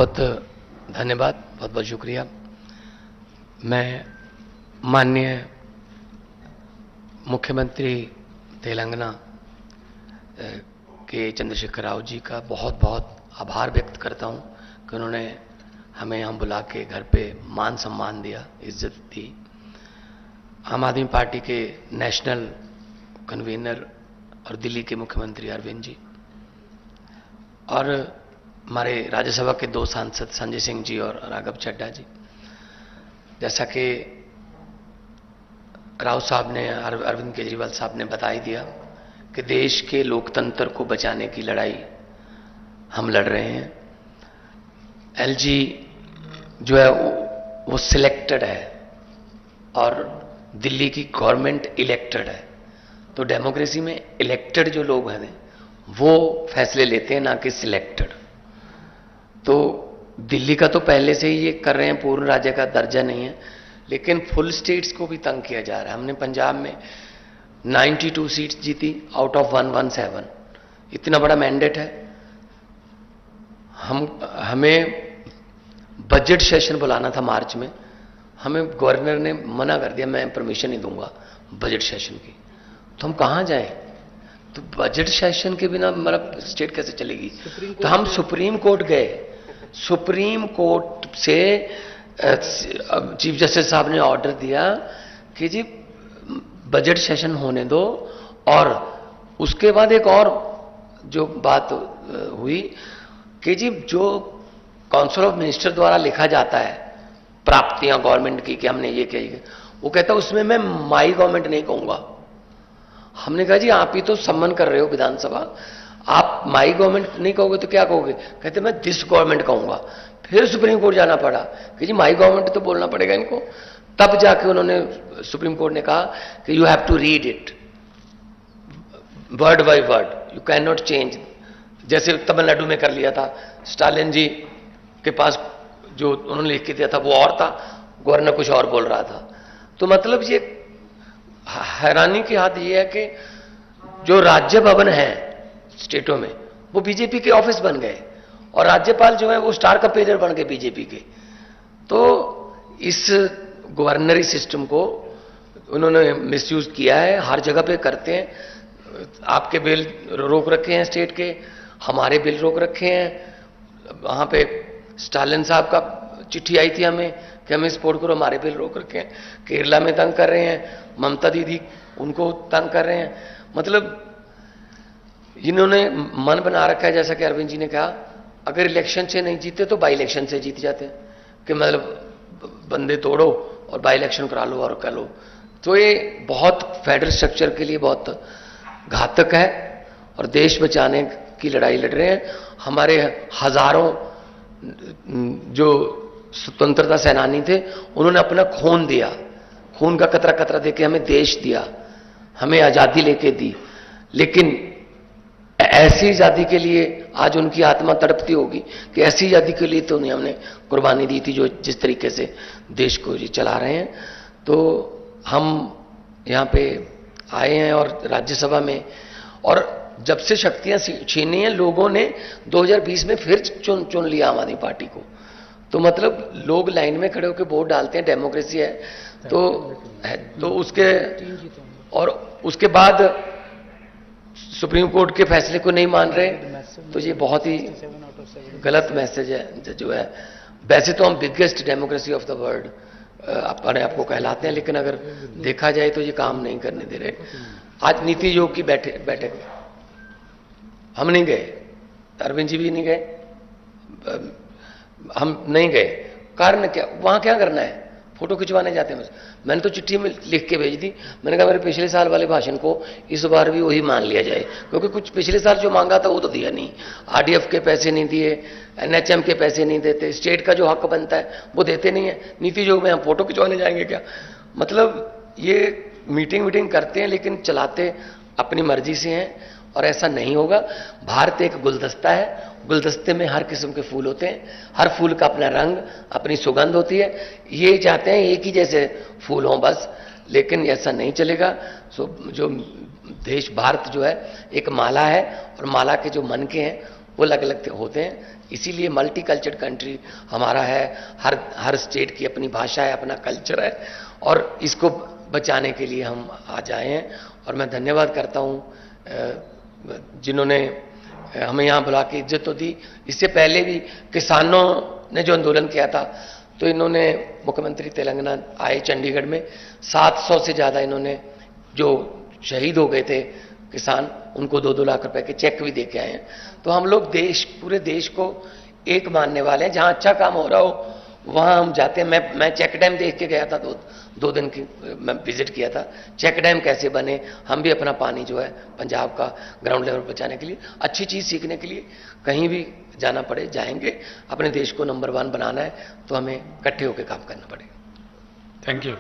बहुत धन्यवाद, बहुत बहुत शुक्रिया। मैं माननीय मुख्यमंत्री तेलंगाना के चंद्रशेखर राव जी का बहुत बहुत आभार व्यक्त करता हूं कि उन्होंने हमें यहाँ बुला के घर पे मान सम्मान दिया, इज्जत दी। आम आदमी पार्टी के नेशनल कन्वीनर और दिल्ली के मुख्यमंत्री अरविंद जी और हमारे राज्यसभा के 2 सांसद संजय सिंह जी और राघव चड्ढा जी, जैसा कि राव साहब ने, अरविंद केजरीवाल साहब ने बता ही दिया कि देश के लोकतंत्र को बचाने की लड़ाई हम लड़ रहे हैं। एलजी जो है वो सिलेक्टेड है और दिल्ली की गवर्नमेंट इलेक्टेड है, तो डेमोक्रेसी में इलेक्टेड जो लोग हैं वो फैसले लेते हैं, ना कि सिलेक्टेड। तो दिल्ली का तो पहले से ही ये कर रहे हैं, पूर्ण राज्य का दर्जा नहीं है, लेकिन फुल स्टेट्स को भी तंग किया जा रहा है। हमने पंजाब में 92 सीट्स जीती आउट ऑफ 117, इतना बड़ा मैंडेट है। हमें बजट सेशन बुलाना था मार्च में, हमें गवर्नर ने मना कर दिया, मैं परमिशन नहीं दूंगा बजट सेशन की। तो हम कहां जाएं? तो बजट सेशन के बिना मतलब स्टेट कैसे चलेगी? तो हम सुप्रीम कोर्ट गए, सुप्रीम कोर्ट से चीफ जस्टिस साहब ने ऑर्डर दिया कि जी बजट सेशन होने दो, और उसके बाद एक और जो बात हुई कि जी जो काउंसिल ऑफ मिनिस्टर द्वारा लिखा जाता है प्राप्तियां गवर्नमेंट की कि हमने ये किया, वो कहता उसमें मैं माई गवर्नमेंट नहीं कहूंगा। हमने कहा जी आप ही तो सम्मान कर रहे हो विधानसभा, आप माई गवर्नमेंट नहीं कहोगे तो क्या कहोगे? कहते मैं दिस गवर्नमेंट कहूंगा। फिर सुप्रीम कोर्ट जाना पड़ा कि जी माई गवर्नमेंट तो बोलना पड़ेगा इनको। तब जाके उन्होंने, सुप्रीम कोर्ट ने कहा कि you have to read it word by word, you can not change. जैसे तमिलनाडु में कर लिया था, स्टालिन जी के पास जो उन्होंने लिख के दिया था वो और था, गवर्नर कुछ और बोल रहा था। तो मतलब ये हैरानी की हद ये है कि जो राज्य भवन है स्टेटों में वो बीजेपी के ऑफिस बन गए, और राज्यपाल जो है वो स्टार कंपेनियर बन गए बीजेपी के। तो इस गवर्नरी सिस्टम को उन्होंने मिसयूज किया है, हर जगह पे करते हैं। आपके बिल रोक रखे हैं स्टेट के, हमारे बिल रोक रखे हैं। वहां पे स्टालिन साहब का चिट्ठी आई थी हमें कि हमें सपोर्ट करो, हमारे बिल रोक रखे हैं। केरला में तंग कर रहे हैं, ममता दीदी उनको तंग कर रहे हैं। मतलब इन्होंने मन बना रखा है, जैसा कि अरविंद जी ने कहा, अगर इलेक्शन से नहीं जीते तो बाई इलेक्शन से जीत जाते हैं, कि मतलब बंदे तोड़ो और बाई इलेक्शन करा लो और कर लो। तो ये बहुत फेडरल स्ट्रक्चर के लिए बहुत घातक है, और देश बचाने की लड़ाई लड़ रहे हैं। हमारे हजारों जो स्वतंत्रता सेनानी थे उन्होंने अपना खून दिया, खून का कतरा कतरा देके हमें देश दिया, हमें आजादी लेके दी। लेकिन ऐसी आजादी के लिए आज उनकी आत्मा तड़पती होगी कि ऐसी आजादी के लिए तो नहीं हमने कुर्बानी दी थी जो जिस तरीके से देश को जी चला रहे हैं। तो हम यहाँ पे आए हैं और राज्यसभा में, और जब से शक्तियां छीनी हैं लोगों ने 2020 में फिर चुन लिया आम आदमी पार्टी को। तो मतलब लोग लाइन में खड़े होकर वोट डालते हैं, डेमोक्रेसी है। तो उसके बाद सुप्रीम कोर्ट के फैसले को नहीं मान रहे, तो ये बहुत ही गलत मैसेज है जो है। वैसे तो हम biggest democracy of the world अपने आपको कहलाते हैं, लेकिन अगर देखा जाए तो ये काम नहीं करने दे रहे। आज नीति आयोग की बैठक हम नहीं गए, अरविंद जी भी नहीं गए, हम नहीं गए। कारण क्या? वहां क्या करना है? फोटो खिंचवाने जाते हैं बस। मैंने तो चिट्ठी में लिख के भेज दी, मैंने कहा मेरे पिछले साल वाले भाषण को इस बार भी वही मान लिया जाए, क्योंकि कुछ पिछले साल जो मांगा था वो तो दिया नहीं। आरडीएफ के पैसे नहीं दिए, एनएचएम के पैसे नहीं देते, स्टेट का जो हक बनता है वो देते नहीं है। नीति आयोग में हम फोटो खिंचवाने जाएंगे क्या? मतलब ये मीटिंग करते हैं लेकिन चलाते अपनी मर्जी से हैं, और ऐसा नहीं होगा। भारत एक गुलदस्ता है, गुलदस्ते में हर किस्म के फूल होते हैं, हर फूल का अपना रंग, अपनी सुगंध होती है। ये चाहते हैं एक ही जैसे फूल हों बस, लेकिन ऐसा नहीं चलेगा। जो देश भारत जो है एक माला है, और माला के जो मनके हैं वो अलग अलग होते हैं। इसीलिए मल्टीकल्चर कंट्री हमारा है, हर स्टेट की अपनी भाषा है, अपना कल्चर है, और इसको बचाने के लिए हम आज आए हैं। और मैं धन्यवाद करता हूँ जिन्होंने हमें यहाँ बुला के इज्जत तो दी। इससे पहले भी किसानों ने जो आंदोलन किया था, तो इन्होंने, मुख्यमंत्री तेलंगाना आए चंडीगढ़ में, 700 से ज़्यादा इन्होंने जो शहीद हो गए थे किसान, उनको 2-2 लाख रुपए के चेक भी दे के आए हैं। तो हम लोग पूरे देश को एक मानने वाले हैं। जहां अच्छा काम हो रहा हो वहां हम जाते हैं। मैं चेक डैम देख के गया था, 2 दिन की मैं विजिट किया था, चेक डैम कैसे बने। हम भी अपना पानी जो है पंजाब का ग्राउंड लेवल पर बचाने के लिए, अच्छी चीज सीखने के लिए कहीं भी जाना पड़े जाएंगे। अपने देश को नंबर 1 बनाना है तो हमें इकट्ठे होकर काम करना पड़ेगा। Thank you.